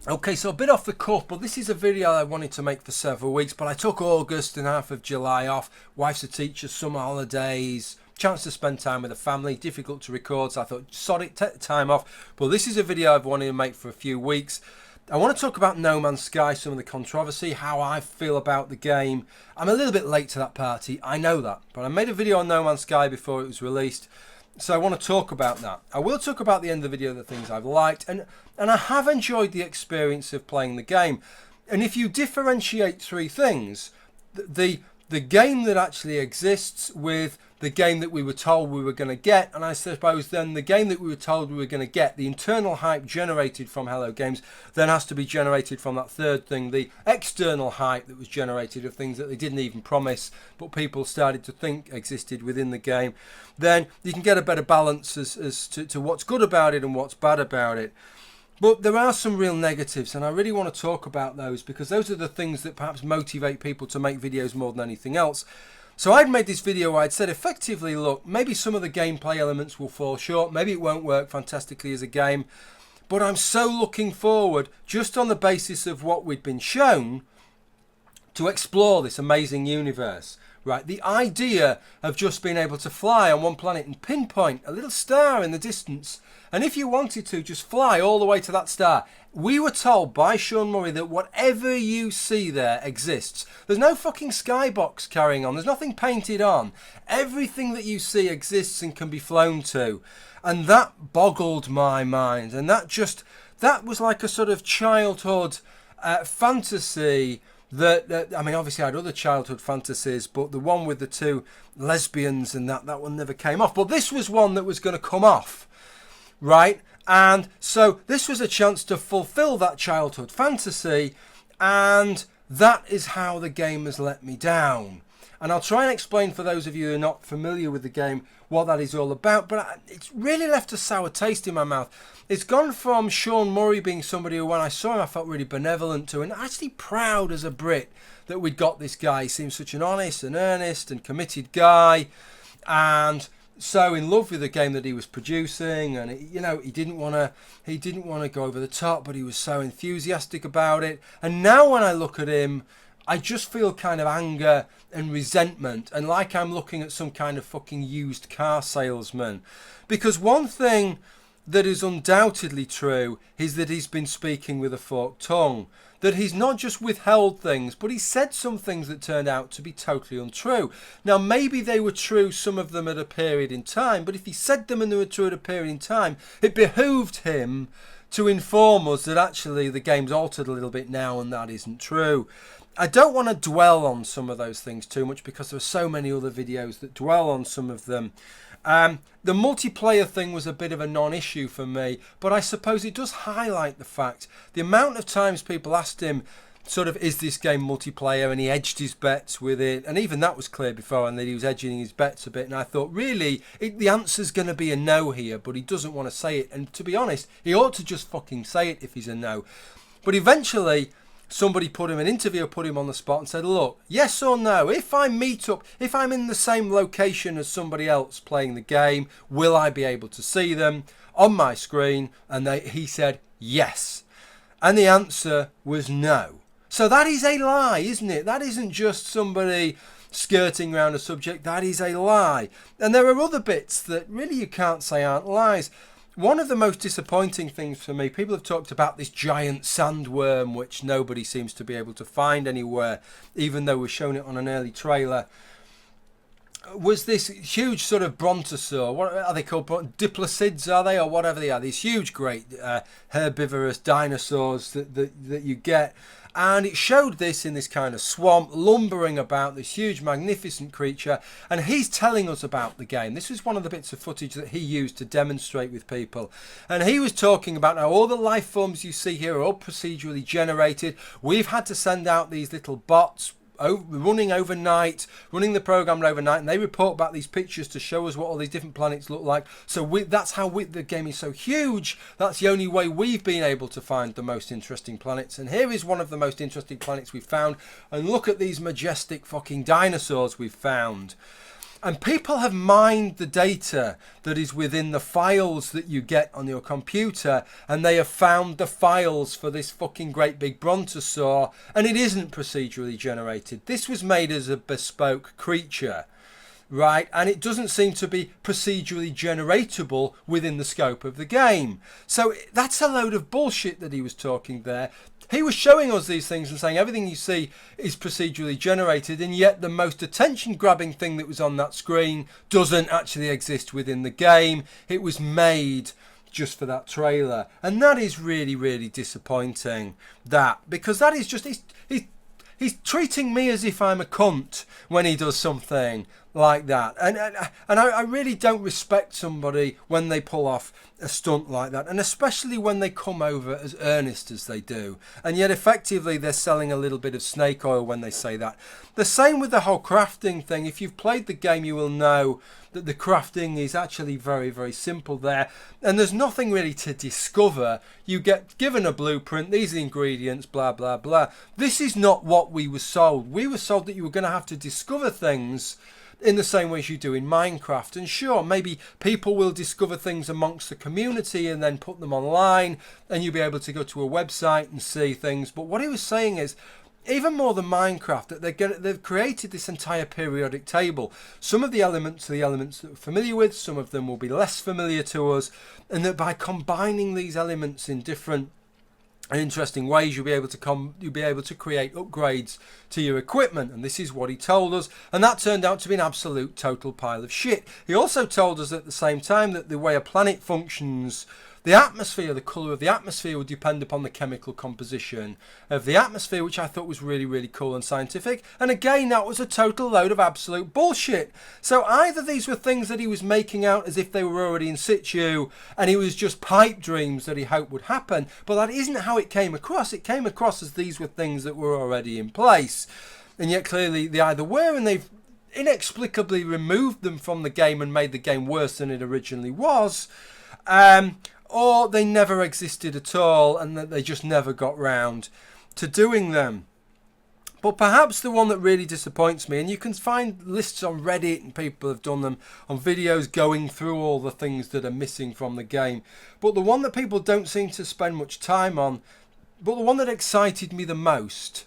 Okay, so a bit off the cuff, but this is a video I wanted to make for several weeks, but I took August and half of July off. Wife's a teacher, summer holidays, chance to spend time with the family, difficult to record, so I thought, sod it, take the time off. But this is a video I've wanted to make for a few weeks. I want to talk about No Man's Sky, some of the controversy, how I feel about the game. I'm a little bit late to that party, I know that, but I made a video on No Man's Sky before it was released. So I want to talk about that. I will talk about the end of the video, the things I've liked, and I have enjoyed the experience of playing the game. And if you differentiate three things, the game that actually exists with the game that we were told we were going to get, and I suppose then the game that we were told we were going to get, the internal hype generated from Hello Games, then has to be generated from that third thing, the external hype that was generated of things that they didn't even promise, but people started to think existed within the game. Then you can get a better balance as to what's good about it and what's bad about it. But there are some real negatives, and I really want to talk about those because those are the things that perhaps motivate people to make videos more than anything else. So I'd made this video where I'd said effectively, look, maybe some of the gameplay elements will fall short, maybe it won't work fantastically as a game, but I'm so looking forward, just on the basis of what we'd been shown, to explore this amazing universe. Right, the idea of just being able to fly on one planet and pinpoint a little star in the distance, and if you wanted to, just fly all the way to that star. We were told by Sean Murray that whatever you see there exists. There's no fucking skybox carrying on. There's nothing painted on. Everything that you see exists and can be flown to. And that boggled my mind. And that was like a sort of childhood fantasy. I mean, obviously I had other childhood fantasies, but the one with the two lesbians and that one never came off. But this was one that was going to come off, right? And so this was a chance to fulfill that childhood fantasy, and that is how the game has let me down. And I'll try and explain for those of you who are not familiar with the game what that is all about, but it's really left a sour taste in my mouth. It's gone from Sean Murray being somebody who, when I saw him, I felt really benevolent to, and actually proud as a Brit that we'd got this guy. He seems such an honest and earnest and committed guy, and so in love with the game that he was producing, and he didn't want to go over the top, but he was so enthusiastic about it. And now when I look at him, I just feel kind of anger and resentment, and like I'm looking at some kind of fucking used car salesman. Because one thing that is undoubtedly true is that he's been speaking with a forked tongue. That he's not just withheld things, but he said some things that turned out to be totally untrue. Now, maybe they were true, some of them at a period in time, but if he said them and they were true at a period in time, it behooved him to inform us that actually the game's altered a little bit now and that isn't true. I don't want to dwell on some of those things too much because there are so many other videos that dwell on some of them. The multiplayer thing was a bit of a non-issue for me, but I suppose it does highlight the fact the amount of times people asked him sort of, is this game multiplayer, and he edged his bets with it, and even that was clear before, and that he was edging his bets a bit, and I thought really the answer's going to be a no here, but he doesn't want to say it, and to be honest, he ought to just fucking say it if he's a no. But eventually somebody an interviewer put him on the spot and said, look, yes or no, if I'm in the same location as somebody else playing the game, will I be able to see them on my screen? And he said yes. And the answer was no. So that is a lie, isn't it? That isn't just somebody skirting around a subject, that is a lie. And there are other bits that really you can't say aren't lies. One of the most disappointing things for me, people have talked about this giant sandworm which nobody seems to be able to find anywhere, even though we're showing it on an early trailer, was this huge sort of brontosaur. What are they called? Diplocids, are they? Or whatever they are. These huge, great herbivorous dinosaurs that you get. And it showed this in this kind of swamp, lumbering about, this huge, magnificent creature. And he's telling us about the game. This was one of the bits of footage that he used to demonstrate with people. And he was talking about how all the life forms you see here are all procedurally generated. We've had to send out these little bots running overnight, running the program overnight, and they report back these pictures to show us what all these different planets look like. So that's how the game is so huge. That's the only way we've been able to find the most interesting planets. And here is one of the most interesting planets we've found. And look at these majestic fucking dinosaurs we've found. And people have mined the data that is within the files that you get on your computer, and they have found the files for this fucking great big brontosaur, and it isn't procedurally generated. This was made as a bespoke creature, right? And it doesn't seem to be procedurally generatable within the scope of the game. So that's a load of bullshit that he was talking there. He was showing us these things and saying everything you see is procedurally generated, and yet the most attention-grabbing thing that was on that screen doesn't actually exist within the game. It was made just for that trailer, and that is really, really disappointing. Because that is just he's treating me as if I'm a cunt when he does something like that, and I really don't respect somebody when they pull off a stunt like that, and especially when they come over as earnest as they do, and yet effectively they're selling a little bit of snake oil when they say that. The same with the whole crafting thing. If you've played the game, you will know that the crafting is actually very, very simple there, and there's nothing really to discover. You get given a blueprint, these are the ingredients, blah blah blah. This is not what we were sold. We were sold that you were going to have to discover things in the same way as you do in Minecraft. And sure, maybe people will discover things amongst the community and then put them online, and you'll be able to go to a website and see things. But what he was saying is, even more than Minecraft, that they've created this entire periodic table. Some of the elements are the elements that we're familiar with, some of them will be less familiar to us, and that by combining these elements in different and interesting ways, you'll be able to create upgrades to your equipment. And this is what he told us, and that turned out to be an absolute total pile of shit. He also told us at the same time that the way a planet functions, the atmosphere, the colour of the atmosphere would depend upon the chemical composition of the atmosphere, which I thought was really, really cool and scientific. And again, that was a total load of absolute bullshit. So either these were things that he was making out as if they were already in situ, and he was just pipe dreams that he hoped would happen, but that isn't how it came across. It came across as these were things that were already in place. And yet clearly they either were, and they've inexplicably removed them from the game and made the game worse than it originally was, or they never existed at all, and that they just never got round to doing them. But perhaps the one that really disappoints me, and you can find lists on Reddit and people have done them on videos going through all the things that are missing from the game, but the one that people don't seem to spend much time on, but the one that excited me the most,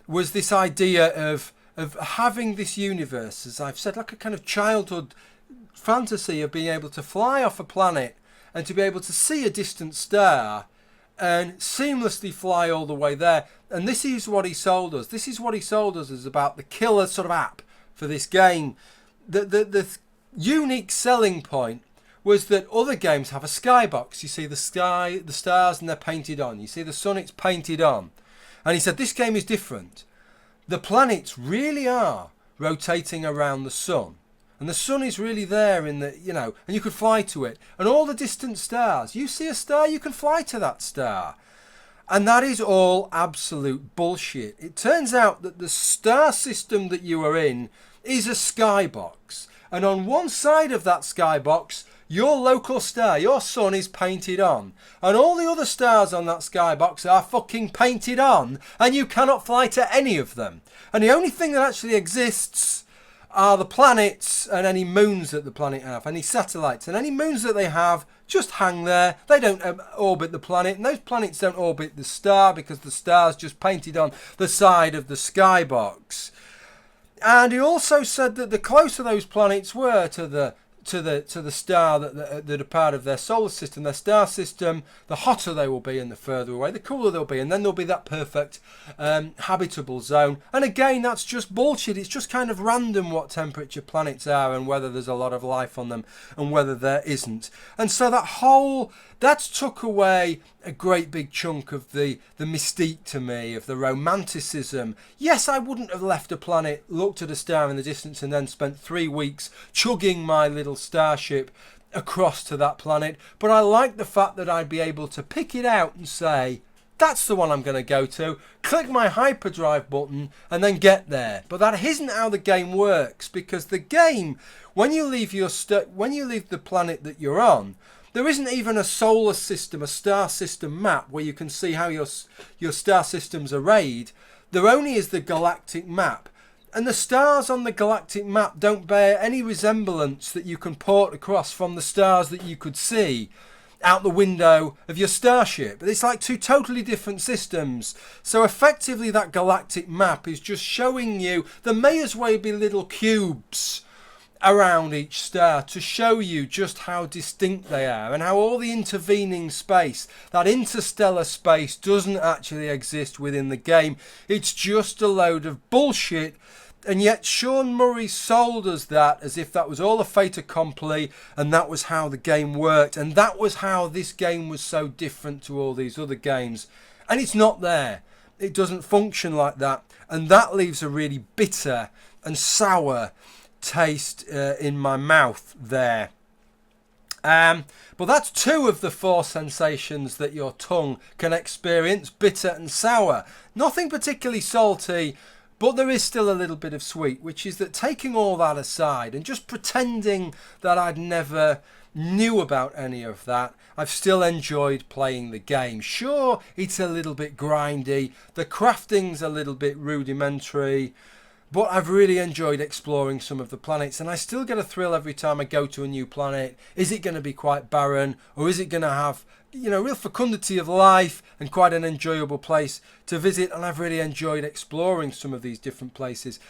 was this idea of having this universe, as I've said, like a kind of childhood fantasy of being able to fly off a planet and to be able to see a distant star and seamlessly fly all the way there. And this is what he sold us. This is what he sold us as about the killer sort of app for this game. The unique selling point was that other games have a skybox. You see the sky, the stars, and they're painted on. You see the sun, it's painted on. And he said this game is different. The planets really are rotating around the sun. And the sun is really there in the, and you could fly to it. And all the distant stars, you see a star, you can fly to that star. And that is all absolute bullshit. It turns out that the star system that you are in is a skybox. And on one side of that skybox, your local star, your sun, is painted on. And all the other stars on that skybox are fucking painted on. And you cannot fly to any of them. And the only thing that actually exists are the planets and any moons that the planet have, any satellites, and any moons that they have just hang there. They don't orbit the planet, and those planets don't orbit the star because the star's just painted on the side of the skybox. And he also said that the closer those planets were to the star that are part of their solar system, their star system, the hotter they will be and the further away, the cooler they'll be, and then there'll be that perfect habitable zone. And again, that's just bullshit. It's just kind of random what temperature planets are and whether there's a lot of life on them and whether there isn't. And so that took away a great big chunk of the mystique to me, of the romanticism. Yes, I wouldn't have left a planet, looked at a star in the distance, and then spent 3 weeks chugging my little starship across to that planet, but I like the fact that I'd be able to pick it out and say, that's the one I'm going to go to, click my hyperdrive button and then get there. But that isn't how the game works, because the game, when you leave the planet that you're on, there isn't even a solar system, a star system map where you can see how your star system's arrayed. There only is the galactic map. And the stars on the galactic map don't bear any resemblance that you can port across from the stars that you could see out the window of your starship. It's like two totally different systems. So effectively that galactic map is just showing you, there may as well be little cubes around each star to show you just how distinct they are, and how all the intervening space, that interstellar space, doesn't actually exist within the game. It's just a load of bullshit. And yet Sean Murray sold us that as if that was all a fait accompli, and that was how the game worked, and that was how this game was so different to all these other games. And it's not there. It doesn't function like that, and that leaves a really bitter and sour taste in my mouth there. But that's two of the four sensations that your tongue can experience: bitter and sour. Nothing particularly salty, but there is still a little bit of sweet, which is that taking all that aside and just pretending that I'd never knew about any of that, I've still enjoyed playing the game. Sure, it's a little bit grindy, the crafting's a little bit rudimentary, but I've really enjoyed exploring some of the planets, and I still get a thrill every time I go to a new planet. Is it going to be quite barren, or is it going to have, you know, real fecundity of life and quite an enjoyable place to visit? And I've really enjoyed exploring some of these different places.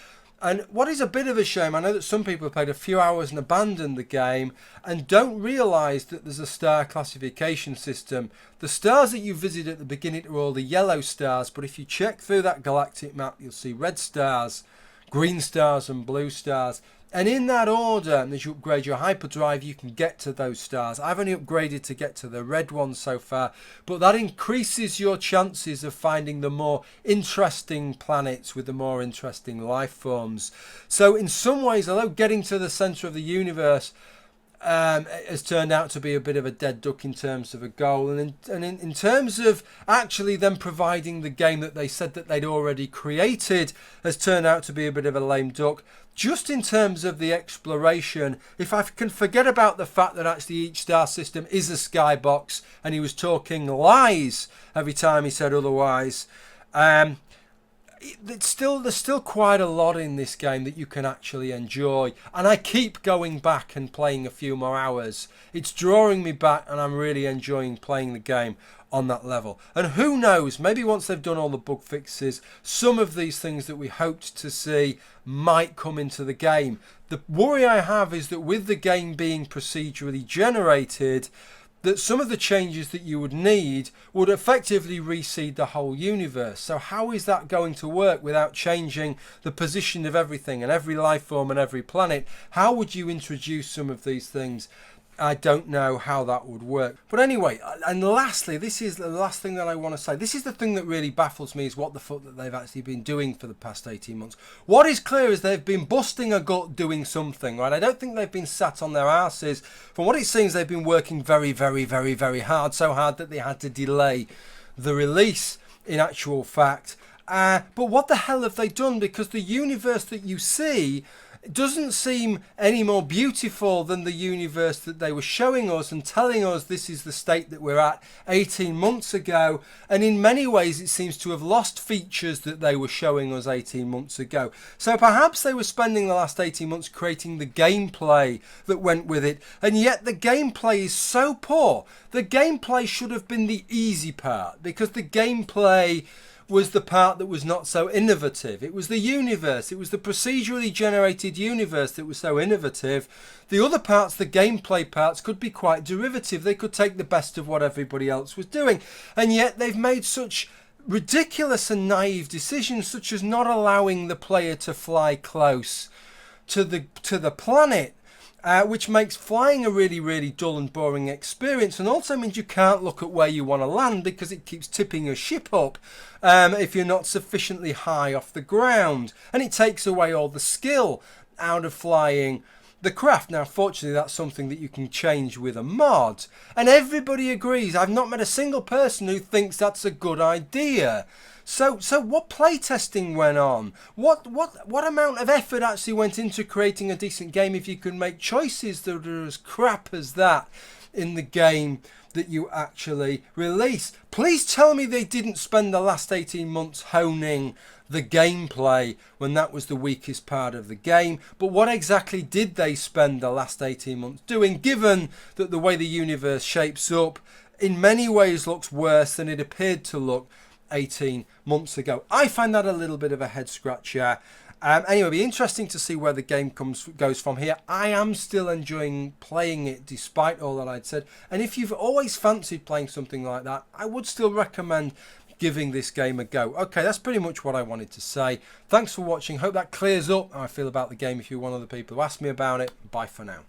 And what is a bit of a shame, I know that some people have played a few hours and abandoned the game and don't realise that there's a star classification system. The stars that you visit at the beginning are all the yellow stars, but if you check through that galactic map, you'll see red stars, green stars and blue stars. And in that order, as you upgrade your hyperdrive, you can get to those stars. I've only upgraded to get to the red ones so far, but that increases your chances of finding the more interesting planets with the more interesting life forms. So in some ways, although getting to the centre of the universe has turned out to be a bit of a dead duck in terms of a goal, and in terms of actually them providing the game that they said that they'd already created, has turned out to be a bit of a lame duck. Just in terms of the exploration, if I can forget about the fact that actually each star system is a skybox and he was talking lies every time he said otherwise, there's still quite a lot in this game that you can actually enjoy, and I keep going back and playing a few more hours. It's drawing me back, and I'm really enjoying playing the game on that level. And who knows, maybe once they've done all the bug fixes, some of these things that we hoped to see might come into the game. The worry I have is that with the game being procedurally generated, that some of the changes that you would need would effectively reseed the whole universe. So how is that going to work without changing the position of everything and every life form and every planet? How would you introduce some of these things? I don't know how that would work. But anyway, and lastly, this is the last thing that I want to say. This is the thing that really baffles me, is what the fuck that they've actually been doing for the past 18 months. What is clear is they've been busting a gut doing something, right? I don't think they've been sat on their arses. From what it seems, they've been working very, very, very, very hard. So hard that they had to delay the release, in actual fact. But what the hell have they done? Because the universe that you see doesn't seem any more beautiful than the universe that they were showing us and telling us this is the state that we're at 18 months ago. And in many ways it seems to have lost features that they were showing us 18 months ago. So perhaps they were spending the last 18 months creating the gameplay that went with it, and yet the gameplay is so poor. The gameplay should have been the easy part, because the gameplay was the part that was not so innovative. It was the universe, it was the procedurally generated universe that was so innovative. The other parts, the gameplay parts, could be quite derivative. They could take the best of what everybody else was doing. And yet they've made such ridiculous and naive decisions, such as not allowing the player to fly close to the planet. Which makes flying a really, really dull and boring experience, and also means you can't look at where you want to land because it keeps tipping your ship up if you're not sufficiently high off the ground, and it takes away all the skill out of flying the craft. Now, fortunately, that's something that you can change with a mod, and everybody agrees. I've not met a single person who thinks that's a good idea. So what playtesting went on? What amount of effort actually went into creating a decent game if you could make choices that are as crap as that in the game that you actually released. Please tell me they didn't spend the last 18 months honing the gameplay when that was the weakest part of the game. But what exactly did they spend the last 18 months doing, given that the way the universe shapes up in many ways looks worse than it appeared to look 18 months ago? I find that a little bit of a head scratcher. Anyway, it'll be interesting to see where the game goes from here. I am still enjoying playing it despite all that I'd said. And if you've always fancied playing something like that, I would still recommend giving this game a go. Okay, that's pretty much what I wanted to say. Thanks for watching. Hope that clears up how I feel about the game if you're one of the people who asked me about it. Bye for now.